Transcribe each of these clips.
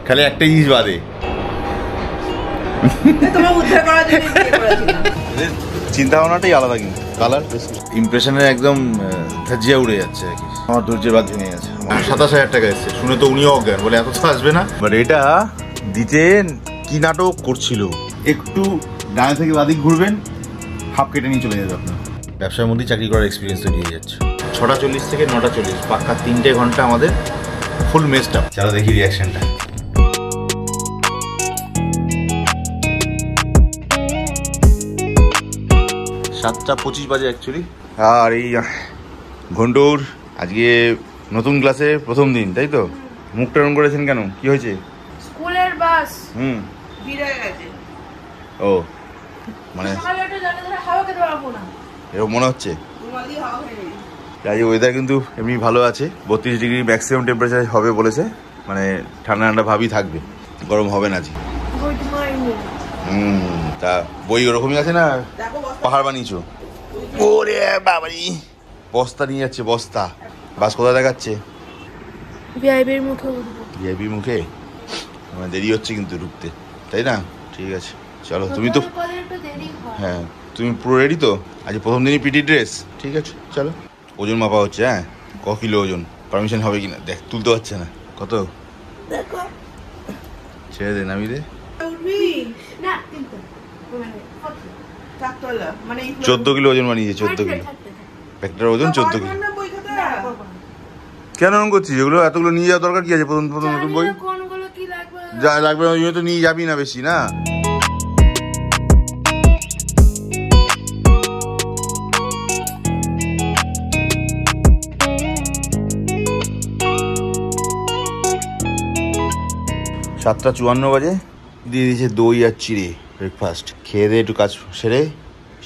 খালি একটা জিনিস বাদে, চিন্তা ভাবনাটাই আলাদা, কিন্তু কালার ইমপ্রেশনের একদম ধাজিয়া উড়ে যাচ্ছে আর কি। আমার ধৈর্যের বাদ ভেঙে গেছে। 27,000 টাকা এসছে, শুনে তো উনিও অজ্ঞান, বলে এত তো আসবে না। বাট এটা দিতে কি নাটক করছিল। একটু ডানে থেকে বাদিক ঘুরবেন, হাফ কেটে নিয়ে চলে যাবে আপনার। ব্যবসার মধ্যেই চাকরি করার এক্সপিরিয়েন্স তৈরি হয়ে যাচ্ছে। 6:40 থেকে 9:40 পাক্কা 3 ঘন্টা আমাদের ফুল মেসড আপ। চলো দেখি রিয়াকশনটা। 7:25 বাজে অ্যাকচুয়ালি। আর এই ঘন্টুর আজকে নতুন ক্লাসে প্রথম দিন, তাই তো? মুখটা রং করেছেন কেন, কি হয়েছে? স্কুলের বাস ভিড়ে গেছে। ও মানে এরকম মনে হচ্ছে। আজ ওয়েদার কিন্তু এমনি ভালো আছে, 32 ডিগ্রি ম্যাক্সিমাম টেম্পারেচার হবে বলেছে, মানে ঠান্ডা ঠান্ডা ভাবই থাকবে, গরম হবে না আজ। তা বই ওরকমই আছে না, পাহাড় বানিয়েছো? ওরে বাবারি, বস্তা নিয়ে যাচ্ছে, বস্তা। বাস কোথায় দেখাচ্ছে? ভিআইপির মুখে। ভিআইপির মুখে? আমার দেরি হচ্ছে কিন্তু ঢুকতে, তাই না? ঠিক আছে চলো। তুমি তো হ্যাঁ, তুমি পুরো রেডি তো? আজ প্রথম দিনই পিটি ড্রেস, ঠিক আছে চলো। ওজন মাপা হচ্ছে, হ্যাঁ ক কিলো ওজন, পারমিশন হবে কিনা দেখ। তুলতে পারছে না, কত? ছেড়ে দে, নামি দে। 14 কিলো ওজন বানিয়েছে, 14 কিলো। প্যাকেটের ওজন 14 কিলো। কেন এরকম করছিস? এগুলো এতগুলো নিয়ে যাওয়ার দরকার কি আছে? প্রথম নতুন বই যা লাগবে ওই জন্য তো নিয়ে যাবি না বেশি, না? সাতটা 54 বাজে, দিয়ে দিয়েছে দই আর চিড়ে ব্রেকফাস্ট। খেয়ে দিয়ে একটু কাজ সেরে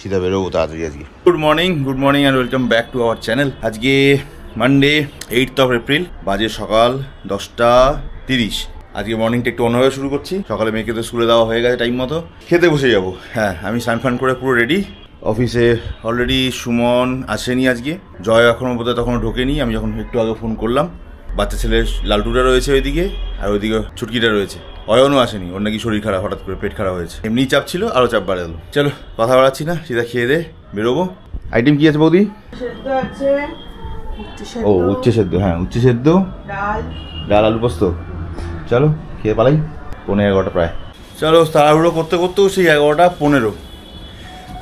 সিধা বেরোবো তাড়াতাড়ি আজকে। Good morning and welcome back to our channel. আজকে মানডে 8 এপ্রিল, বাজে সকাল 10:30। আজকে মর্নিংটা একটু অন্যভাবে শুরু করছি। সকালে মেয়েকে তো স্কুলে দেওয়া হয়ে গেছে টাইম মতো, খেতে বসে যাবো। হ্যাঁ, আমি স্নান ফান করে পুরো রেডি। অফিসে অলরেডি সুমন আসেনি আজকে, জয় এখনও বোধহয় তখনও ঢোকেনি। আমি যখন একটু আগে ফোন করলাম, বাচ্চা ছেলে লালটুটা রয়েছে ওইদিকে, আর ওইদিকে ছুটকিটা রয়েছে। অয়নও আসেনি, ওর নাকি শরীর খারাপ, হঠাৎ করে পেট খারাপ হয়েছে। এমনি চাপ ছিল, আরও চাপ বাড়ে গেল। চলো কথা বাড়াচ্ছি না, সিধা খেয়ে দে বেরোবো। আইটেম কি আছে বৌদি? ও উচ্ছে সেদ্ধ, হ্যাঁ উচ্ছে সেদ্ধ, ডাল আলু পোস্ত। চলো খেয়ে পালাই। 11:15 প্রায়। চলো তাড়াহুড়ো করতে করতেও সেই 11:15।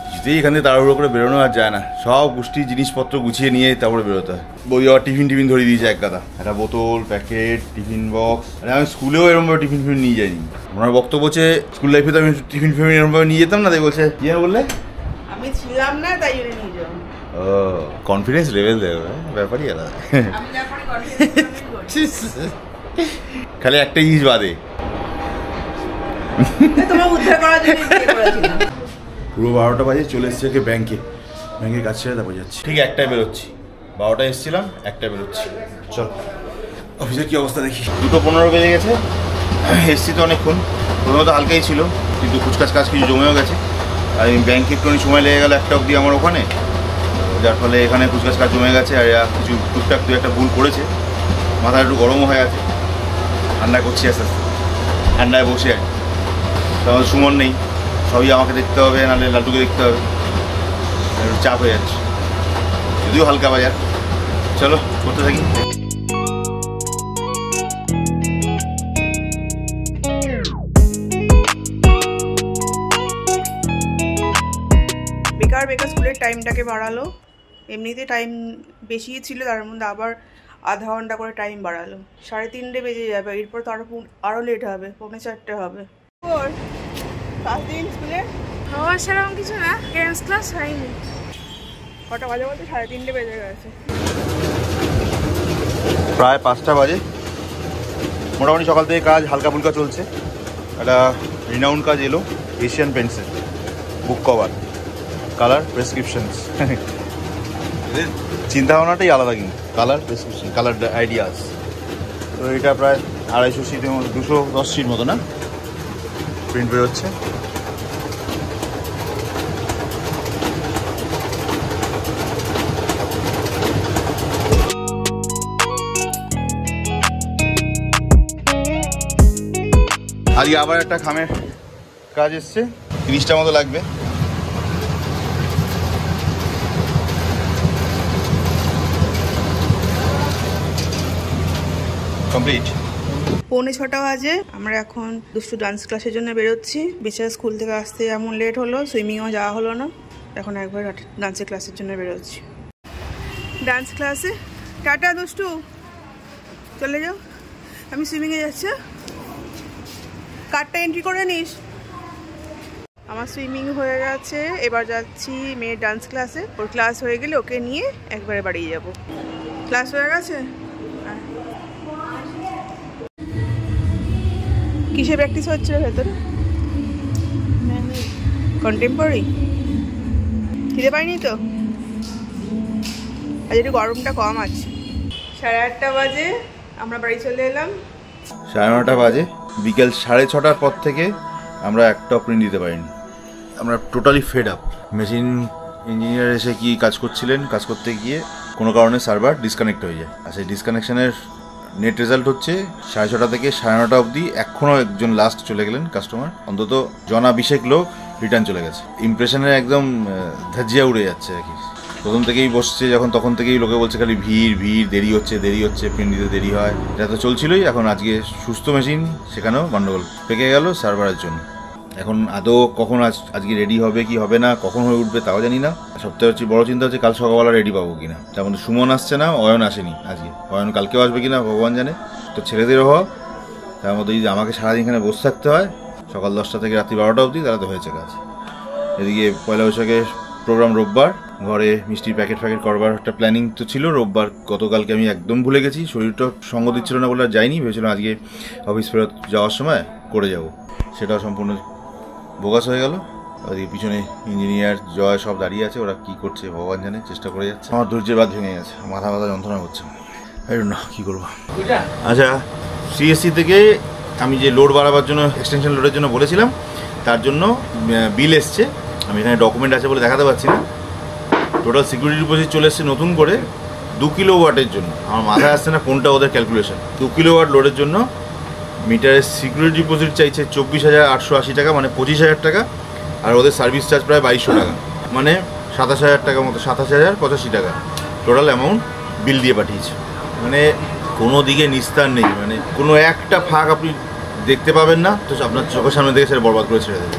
কিছুতেই এখান থেকে তাড়াহুড়ো করে বেরোনো আর যায় না। সব গোষ্ঠী জিনিসপত্র গুছিয়ে নিয়ে তারপরে বেরোতে হয়। বই আবার টিফিন ধরিয়ে দিয়েছে এক গাদা, একটা বোতল, প্যাকেট, টিফিন বক্স। মানে আমি স্কুলেও এরকমভাবে টিফিন নিয়ে যাইনি। ওনার বক্তব্য হচ্ছে স্কুল লাইফে তো আমি টিফিন এরকমভাবে নিয়ে যেতাম না, তাই বলছে কি বললে আমি ছিলাম না তাই জন্য নিয়ে যাও। ও কনফিডেন্স লেভেল দেবে, ব্যাপারই আলাদা। খালি একটা জিনিস বাদে, পুরো 12টা বাজে চলে এসেছে ব্যাংকে কাজ ছেড়ে তারপর যাচ্ছি। ঠিক 1টায় বেরোচ্ছি, 12টায় এসেছিলাম, 1টায় বেরোচ্ছি। চল অফিসের কি অবস্থা দেখি। 2:15 বেজে গেছে। এসছি তো অনেকক্ষণ, প্রথমে তো হালকাই ছিল, কিন্তু কুচকাচ কাজ কিছু জমেও গেছে। আর ব্যাংকে একটুখানি সময় লেগে গেল 1টা অবধি আমার ওখানে, যার ফলে এখানে কুচকাচ কাজ জমে গেছে। আর কিছু টুকটাক দু একটা ভুল করেছে, মাথা একটু গরমও হয়ে আছে। ঠান্ডা করছি আস্তে আস্তে, ঠান্ডায় বসে আর তখন সুমন নেই, সবই আমাকে দেখতে হবে, নাহলে লালটুকে দেখতে হবে, একটু চাপ হয়ে যাচ্ছে, যদিও হালকা বাজার। চলো করতে থাকি। বেকার স্কুলের টাইমটাকে বাড়ালো। এমনিতে টাইম বেশিই ছিল, তার মধ্যে আবার আধা ঘন্টা করে টাইম বাড়ালো। 3:30 বেজে যাবে, এরপর তো আরও লেট হবে, 4:45 হবে। স্কুলে খাওয়া সেরকম কিছু না, গেমস ক্লাস হয়নি। কটা বাজে বলতে? 3:30 বেজে গেছে, প্রায় 5টা বাজে। মোটামুটি সকাল থেকে কাজ হালকা ফুলকা চলছে। একটা রিনাউন্ড কাজ এলো, এশিয়ান পেন্টসের বুক কভার, কালার প্রেসক্রিপশনস। চিন্তা ভাবনাটাই আলাদা, কিন্তু কালার প্রেসক্রিপশন, কালার আইডিয়াস। তো এটা প্রায় 250 শিটের মতো, 210 শিট মতো না প্রিন্ট বেরোচ্ছে। আজকে আবার একটা খামের কাজ এসছে, 30টা মতো লাগবে। কমপ্লিট। 5:45 বাজে। আমরা এখন দুষ্টু ডান্স ক্লাসের জন্য বেরোচ্ছি। বেচারা স্কুল থেকে আসতে এমন লেট হলো, সুইমিংও যাওয়া হলো না। এখন একবার ডান্সের ক্লাসের জন্য বেরোচ্ছি। ডান্স ক্লাসে টাটা দুষ্টু, চলে যাও। আমি সুইমিংয়ে যাচ্ছি। কার্ডটা এন্ট্রি করে নিস। আমার সুইমিং হয়ে গেছে, এবার যাচ্ছি মেয়ের ডান্স ক্লাসে। ওর ক্লাস হয়ে গেলে ওকে নিয়ে একবারে বাড়ি যাব। ক্লাস হয়ে গেছে? কিসে প্র্যাকটিস হচ্ছে ভেতরে? কন্টেম্পোরারি। খিদে পাইনি তো? আজ একটু গরমটা কম আছে। 8:30 বাজে আমরা বাড়ি চলে এলাম। 9:30 বাজে। বিকেল 6:30টার পর থেকে আমরা একটা প্রিন্ট দিতে পারিনি। আমরা totally fed up. Machine engineer এসে কি কাজ করছিলেন, কাজ করতে গিয়ে কোনো কারণে সার্ভার ডিসকানেক্ট হয়ে যায়। আর সেই ডিসকানেকশনের নেট রেজাল্ট হচ্ছে 6:30 থেকে 9:30 অবধি এখনও একজন লাস্ট চলে গেলেন কাস্টমার। অন্তত জনা 20 লোক রিটার্ন চলে গেছে। ইমপ্রেশনের একদম ধাজিয়া উড়ে যাচ্ছে আর কি। প্রথম থেকেই বসছে যখন, তখন থেকেই লোকে বলছে খালি ভিড় ভিড়, দেরি হচ্ছে প্রিন্ট দিতে দেরি হয়। এটা তো চলছিলই। এখন আজকে সুস্থ মেশিন, সেখানেও গন্ডগোল পেকে গেল সার্ভারের জন্য। এখন আদৌ কখন আজকে রেডি হবে কি হবে না, কখন হয়ে উঠবে তাও জানি না। সবথেকে হচ্ছে বড় চিন্তা হচ্ছে কাল সকালবেলা রেডি পাবো কিনা। তার মধ্যে সুমন আসছে না, অয়ন আসেনি আজকে। অয়ন কালকেও আসবে কিনা ভগবান জানে। তো ছেলেদেরও হওয়া, তার মধ্যে যদি আমাকে সারাদিন এখানে বসে থাকতে হয় সকাল 10টা থেকে রাত্রি 12টা অবধি, তাহলে তো হয়েছে কাজ। এদিকে পয়লা বৈশাখের প্রোগ্রাম রোববার, ঘরে মিষ্টির প্যাকেট করবার একটা প্ল্যানিং তো ছিল রোববার। গতকালকে আমি একদম ভুলে গেছি, শরীরটা সঙ্গ দিচ্ছিল না বলে আর যাইনি। ভেবেছিলাম আজকে অফিস ফেরত যাওয়ার সময় করে যাব, সেটাও সম্পূর্ণ বোগাস হয়ে গেল। ওদিকে পিছনে ইঞ্জিনিয়ার জয় সব দাঁড়িয়ে আছে, ওরা কি করছে ভগবান জানে, চেষ্টা করে যাচ্ছে। আমার ধৈর্যের বাদ ভেঙে গেছে, মাথা যন্ত্রণা হচ্ছে, না কী করবো। আচ্ছা, সিএসসি থেকে আমি যে লোড বাড়াবার জন্য, এক্সটেনশন লোডের জন্য বলেছিলাম, তার জন্য বিল এসছে। আমি এখানে ডকুমেন্ট আছে বলে দেখাতে পারছি না। টোটাল সিকিউরিটি ডিপোজিট চলে এসছে নতুন করে 2 কিলোওয়াটের জন্য। আমার মাথায় আসছে না কোনটা ওদের ক্যালকুলেশন। 2 কিলোওয়াট লোডের জন্য মিটারের সিকিউরিটি ডিপোজিট চাইছে 24,880 টাকা, মানে 25,000 টাকা। আর ওদের সার্ভিস চার্জ প্রায় 2,200 টাকা, মানে 27,000 টাকার মতো, 27,085 টাকা টোটাল অ্যামাউন্ট বিল দিয়ে পাঠিয়েছে। মানে কোনো দিকে নিস্তার নেই, মানে কোনো একটা ফাঁক আপনি দেখতে পাবেন না, তো আপনার চোখের সামনে থেকে সেটা বরবাদ করে ছেড়ে দেবে।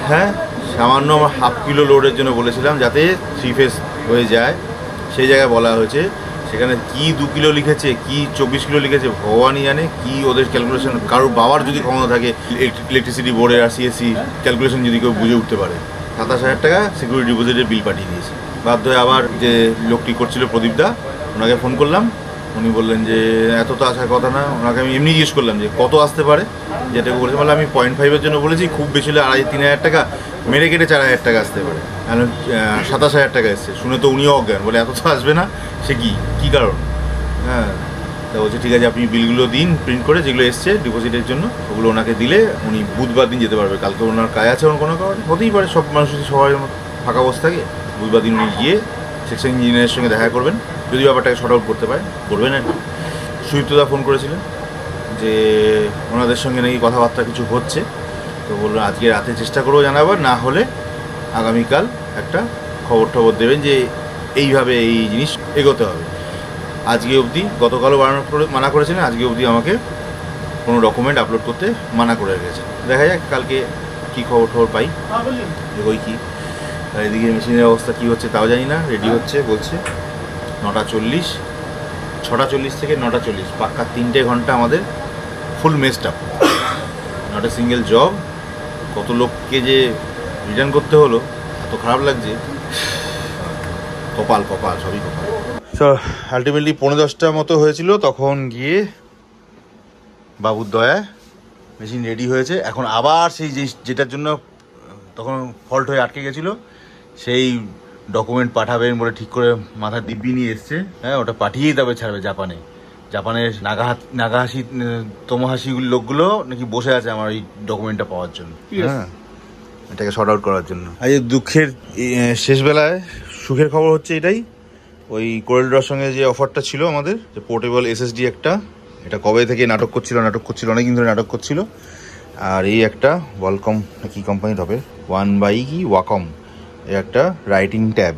হ্যাঁ, সামান্য আমরা 1/2 কিলো লোডের জন্য বলেছিলাম যাতে 3 ফেজ হয়ে যায়, সেই জায়গায় বলা হয়েছে সেখানে কি 2 কিলো লিখেছে, কি 24 কিলো লিখেছে ভগবানই জানে। কি ওদের ক্যালকুলেশন, কারোর বাবার যদি ক্ষমতা থাকে ইলেকট্রিসিটি বোর্ডের আর সিএসসি ক্যালকুলেশন যদি কেউ বুঝে উঠতে পারে। 27,000 টাকা সিকিউরিটি ডিপোজিটের বিল পাঠিয়ে দিয়েছে। বাধ্য হয়ে আবার যে লোকটি করছিল প্রদীপদা, ওনাকে ফোন করলাম। উনি বললেন যে এত তো আসার কথা না। ওনাকে আমি এমনি জিজ্ঞেস করলাম যে কত আসতে পারে, যেটাকে বলেছে বলে আমি 0.5-এর জন্য বলেছি, খুব বেশি হলে 2,500-3,000 টাকা, মেরে কেটে 4,000 টাকা আসতে পারে। 27,000 টাকা এসছে। শুনে তো উনিও অজ্ঞান, বলে এত তো আসবে না, সে কী কারণ। হ্যাঁ, তা বলছে ঠিক আছে আপনি বিলগুলো দিন প্রিন্ট করে, যেগুলো এসছে ডিপোজিটের জন্য, ওগুলো ওনাকে দিলে উনি বুধবার দিন যেতে পারবে। কালকে ওনার কাজ আছে, কোনো কারণে হতেই পারে, সব মানুষ সবাই ফাঁকা বসে থাকে। বুধবার দিন উনি গিয়ে সেকশন ইঞ্জিনিয়ারের সঙ্গে দেখা করবেন, যদি ব্যাপারটাকে শর্ট আউট করতে পারেন করবেন আর কি। সুদীপ্তদা ফোন করেছিলেন যে ওনাদের সঙ্গে নাকি কথাবার্তা কিছু হচ্ছে, তো বললো আজকে রাতে চেষ্টা করবো জানাবার, না হলে আগামীকাল একটা খবর দেবেন যে এইভাবে এই জিনিস এগোতে হবে। আজকে অবধি, গতকালও মানা করেছিলেন, আজকে অবধি আমাকে কোনো ডকুমেন্ট আপলোড করতে মানা করে রেখেছে। দেখা যাক কালকে কী খবর পাই, ওই কি। আর এদিকে মেশিনের অবস্থা কী হচ্ছে তাও জানি না। রেডি হচ্ছে বলছে 9:40, 6:40 থেকে 9:40, পাক্কা 3 ঘন্টা আমাদের full messed up, not a single job. কত লোককে যে রিটার্ন করতে হলো, এত খারাপ লাগছে, কপাল সবই কপাল। তো আলটিমেটলি 9:10 মতো হয়েছিল, তখন গিয়ে বাবুর দয়া মেশিন রেডি হয়েছে। এখন আবার সেই যেটার জন্য তখন ফল্ট হয়ে আটকে গেছিলো, সেই ডকুমেন্ট পাঠাবেন বলে ঠিক করে মাথার দিব্যি নিয়ে এসছে। হ্যাঁ, ওটা পাঠিয়েই তবে ছাড়বে জাপানের নাগাহাসি তোমোহাসি লোকগুলো নাকি বসে আছে আমার এই ডকুমেন্টটা পাওয়ার জন্য। হ্যাঁ, এটাকে শর্ট আউট করার জন্য। আজ দুঃখের শেষবেলায় সুখের খবর হচ্ছে এটাই, ওই কোরেল ড্রর সঙ্গে যে অফারটা ছিল আমাদের, যে পোর্টেবল এসএসডি একটা, এটা কবে থেকে নাটক করছিল অনেকদিন ধরে নাটক করছিল। আর এই একটা ওয়ালকম কি কোম্পানির হবে, ওয়াকম, এই একটা writing tab,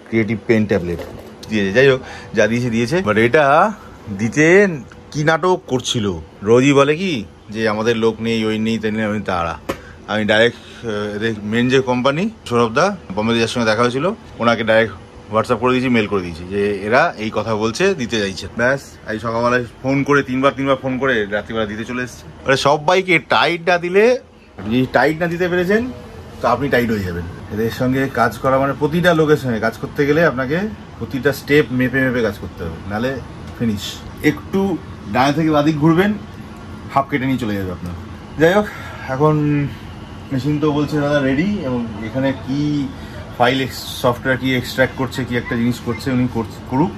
creative pen tablet দিয়েছে। যাই হোক, যা দিয়েছে বাট এটা দিতে কি নাটক করছিল। রোজই বলে কি যে আমাদের লোক নেই, ওই নেই, তাই নেই, আমি তারা। আমি ডাইরেক্ট এদের মেন যে কোম্পানি সৌরভদা, বম্বে যার সঙ্গে দেখা হয়েছিল, ওনাকে ডাইরেক্ট হোয়াটসঅ্যাপ করে দিয়েছি, মেল করে দিয়েছি যে এরা এই কথা বলছে, দিতে চাইছে। ব্যাস এই সকালবেলায় ফোন করে তিনবার ফোন করে রাত্রিবেলা দিতে চলে এসছে। সব বাইকে টাইট না দিলে, যদি টাইট না দিতে পেরেছেন তো আপনি টাইট হয়ে যাবেন। এদের সঙ্গে কাজ করা মানে প্রতিটা লোকের সঙ্গে কাজ করতে গেলে আপনাকে প্রতিটা স্টেপ মেপে কাজ করতে হবে, নাহলে ফিনিশ। একটু ডানে থেকে বাদিক ঘুরবেন, হাফ কেটে নিয়ে চলে যাবে আপনার। যাই হোক, এখন মেশিন তো বলছে দাদা রেডি, এবং এখানে কি ফাইল সফটওয়্যার কি এক্সট্র্যাক্ট করছে, কি একটা জিনিস করছে, উনি করুক।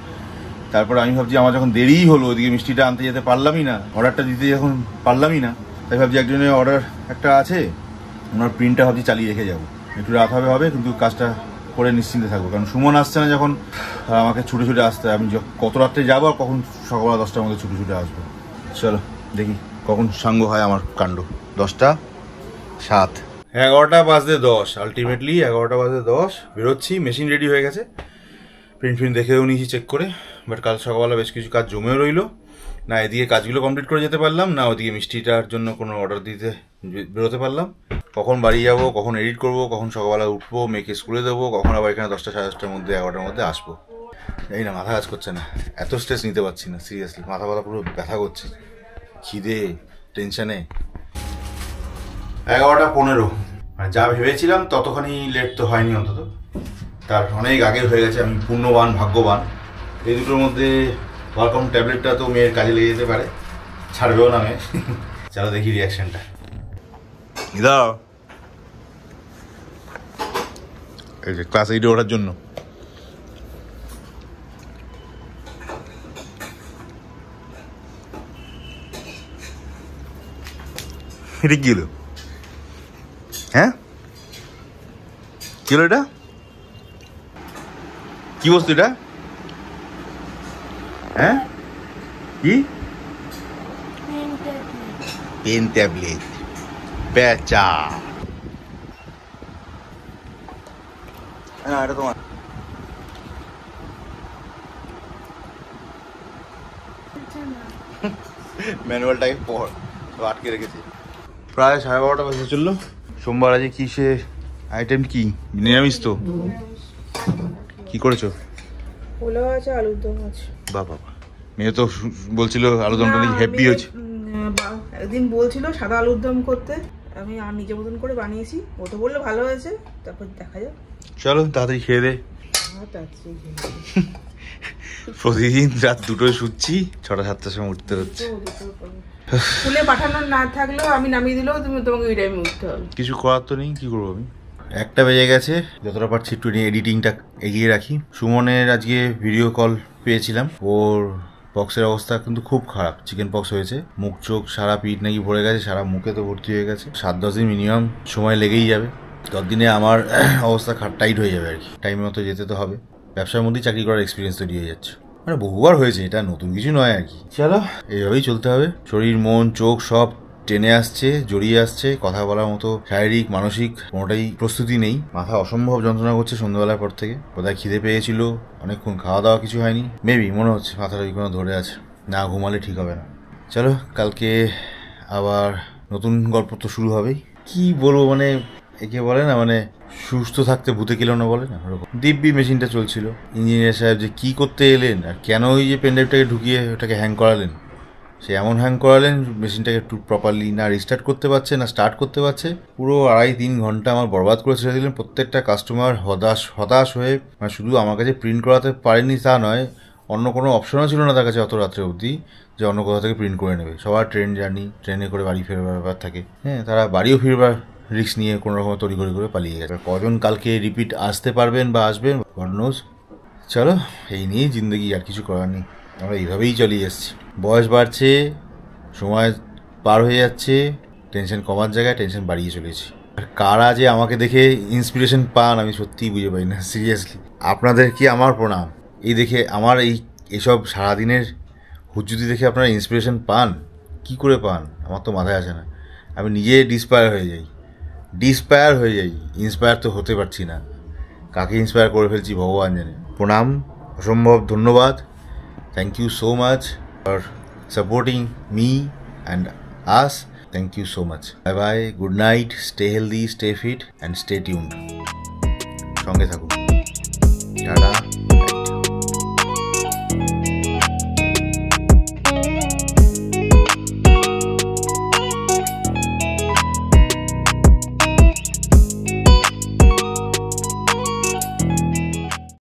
তারপর আমি ভাবছি আমার যখন দেরিই হলো, ওদিকে মিষ্টিটা আনতে যেতে পারলামই না, অর্ডারটা দিতে যখন পারলামই না, তাই ভাবছি একজনের অর্ডার একটা আছে, ওনার প্রিন্টটা ভাবছি চালিয়ে রেখে যাবো। একটু রাত হবে কিন্তু কাজটা করে নিশ্চিন্তে থাকবো, কারণ সুমন আসছে না যখন, আমাকে ছুটে আসতে হয়। আমি কত রাত্রে যাবো আর কখন সকালবেলা 10টার মধ্যে ছুটে আসবো। চলো দেখি কখন সাঙ্গ হয় আমার কাণ্ড। 10:07, 11:10 আলটিমেটলি 11:10 বেরোচ্ছি। মেশিন রেডি হয়ে গেছে, প্রিন্ট দেখেও নিয়েছি চেক করে। বাট কাল সকালবেলা বেশ কিছু কাজ জমেও রইলো না, এদিকে কাজগুলো কমপ্লিট করে যেতে পারলাম না, ওদিকে মিষ্টিটার জন্য কোনো অর্ডার দিতে বেরোতে পারলাম। কখন বাড়ি যাবো, কখন এডিট করবো, কখন সকালবেলা উঠবো, মেয়েকে স্কুলে দেবো, কখন আবার এখানে 10টা সাড়ে 10টার মধ্যে 11টার মধ্যে আসবো। এই না, মাথা কাজ করছে না, এত স্ট্রেস নিতে পারছি না, সিরিয়াসলি মাথা পুরো ব্যথা করছে, খিদে টেনশনে। 11:15, মানে যা ভেবেছিলাম ততখানি লেট তো হয়নি, অন্তত তার অনেক আগে হয়ে গেছে। আমি পূর্ণবান, ভাগ্যবান। এই দুটোর মধ্যে ওয়ালকম ট্যাবলেটটা তো মেয়ের কাজে লেগে যেতে পারে, ছাড়বেও না মেয়ে। চলো দেখি রিয়াকশনটা। দাও এই যে ক্লাস 8-এ ওঠার জন্য এটা কি হলো? হ্যাঁ কি হলো এটা? কি বস্তু এটা? হ্যাঁ কি? পেন ট্যাবলেট, পেঁচা। হ্যাঁ এটা তোমার। ম্যানুয়ালটাকে পড়, তো আটকে রেখেছি। প্রায় 12:30 বাজে চললো। সোমবার আজকে কি সে আইটেম কি? নিরামিষ তো? কি করেছো? পোলাও আছে, আলুর দম আছে। বাবা, মেয়ে তো বলছিল আলুদমটা নাকি হেভি হয়েছে। একদিন বলছিল সাদা আলুর দম করতে, আমি নিজের মতন করে বানিয়েছি, ও তো বললো ভালো হয়েছে, তারপর দেখা যাক। চলো তাড়াতাড়ি খেয়ে দে। প্রতিদিন রাত 2টোয় শুচ্ছি, 6টা-7টার সময় উঠতে হচ্ছে। স্কুলে পাঠানোর না থাকলেও আমি নামিয়ে দিলেও তোমাকে ওই টাইমে উঠতে হবে। কিছু করার তো নেই, কি করবো আমি। 1টা বেজে গেছে, যতটা পারছি একটু এডিটিংটা এগিয়ে রাখি। সুমনের আজকে ভিডিও কল পেয়েছিলাম, ওর পক্সের অবস্থা কিন্তু খুব খারাপ, চিকেন পক্স হয়েছে। মুখ চোখ সারা পিঠ নাকি ভরে গেছে, সারা মুখে তো ভর্তি হয়ে গেছে। 7-10 দিন মিনিমাম সময় লেগেই যাবে। 10 দিনে আমার অবস্থা টাইট হয়ে যাবে আর কি। টাইম মতো যেতে তো হবে, ব্যবসার মধ্যেই চাকরি করার এক্সপিরিয়েন্স তৈরি হয়ে যাচ্ছে, মানে বহুবার হয়েছে, এটা নতুন কিছু নয় আর কি। চলো এইভাবেই চলতে হবে। শরীর মন চোখ সব টেনে আসছে, জড়িয়ে আসছে, কথা বলার মতো শারীরিক মানসিক কোনোটাই প্রস্তুতি নেই। মাথা অসম্ভব যন্ত্রণা করছে সন্ধ্যাবেলার পর থেকে। কোথায় খিদে পেয়েছিল, অনেকক্ষণ খাওয়া দাওয়া কিছু হয়নি, মেবি মনে হচ্ছে মাথাটা ওই কোনো ধরে আছে, না ঘুমালে ঠিক হবে না। চলো কালকে আবার নতুন গল্প তো শুরু হবেই। কি বলবো, মানে একে বলে না, মানে সুস্থ থাকতে ভূতে কিলো না বলে না, ওরকম। দিব্যি মেশিনটা চলছিল, ইঞ্জিনিয়ার সাহেব যে কি করতে এলেন আর কেন ওই যে পেনড্রাইভটাকে ঢুকিয়ে ওটাকে হ্যাং করালেন, সে এমন হ্যাং করালেন মেশিনটাকে একটু প্রপারলি না রিস্টার্ট করতে পারছে না স্টার্ট করতে পারছে। পুরো 2.5-3 ঘন্টা আমার বরবাদ করে ছেড়ে দিলেন। প্রত্যেকটা কাস্টমার হতাশ হয়ে, মানে শুধু আমার কাছে প্রিন্ট করাতে পারেনি তা নয়, অন্য কোনো অপশনও ছিল না তার কাছে অত রাত্রে অবধি যে অন্য কোথাও থেকে প্রিন্ট করে নেবে। সবার ট্রেনে করে বাড়ি ফেরবার ব্যাপার থাকে, হ্যাঁ, তারা বাড়িও ফিরবার রিস্ক নিয়ে কোনো রকম তৈরি করে পালিয়ে গেছে। কজন কালকে রিপিট আসতে পারবেন বা আসবেন, গড নোজ। চলো এই নিয়েই জিন্দগি, আর কিছু করার নেই, আমরা এইভাবেই চালিয়ে এসেছি। বয়স বাড়ছে, সময় পার হয়ে যাচ্ছে, টেনশন কমার জায়গায় টেনশন বাড়িয়ে চলেছি। আর কারা যে আমাকে দেখে ইন্সপিরেশন পান আমি সত্যিই বুঝে পাই না, সিরিয়াসলি। আপনাদের কি আমার প্রণাম। এই দেখে আমার এইসব সারাদিনের হুজ্জুতি দেখে আপনারা ইন্সপিরেশন পান, কি করে পান আমার তো মাথায় আসে না। আমি নিজে ডিসপায়ার হয়ে যাই, ইন্সপায়ার তো হতে পারছি না। কাকে ইন্সপায়ার করে ফেলছি ভগবান জানে। প্রণাম, অসম্ভব ধন্যবাদ। Thank you so much for supporting me and us. Thank you so much. Bye bye, good night, stay healthy, stay fit and stay tuned. সঙ্গে থাকুন। টাটা।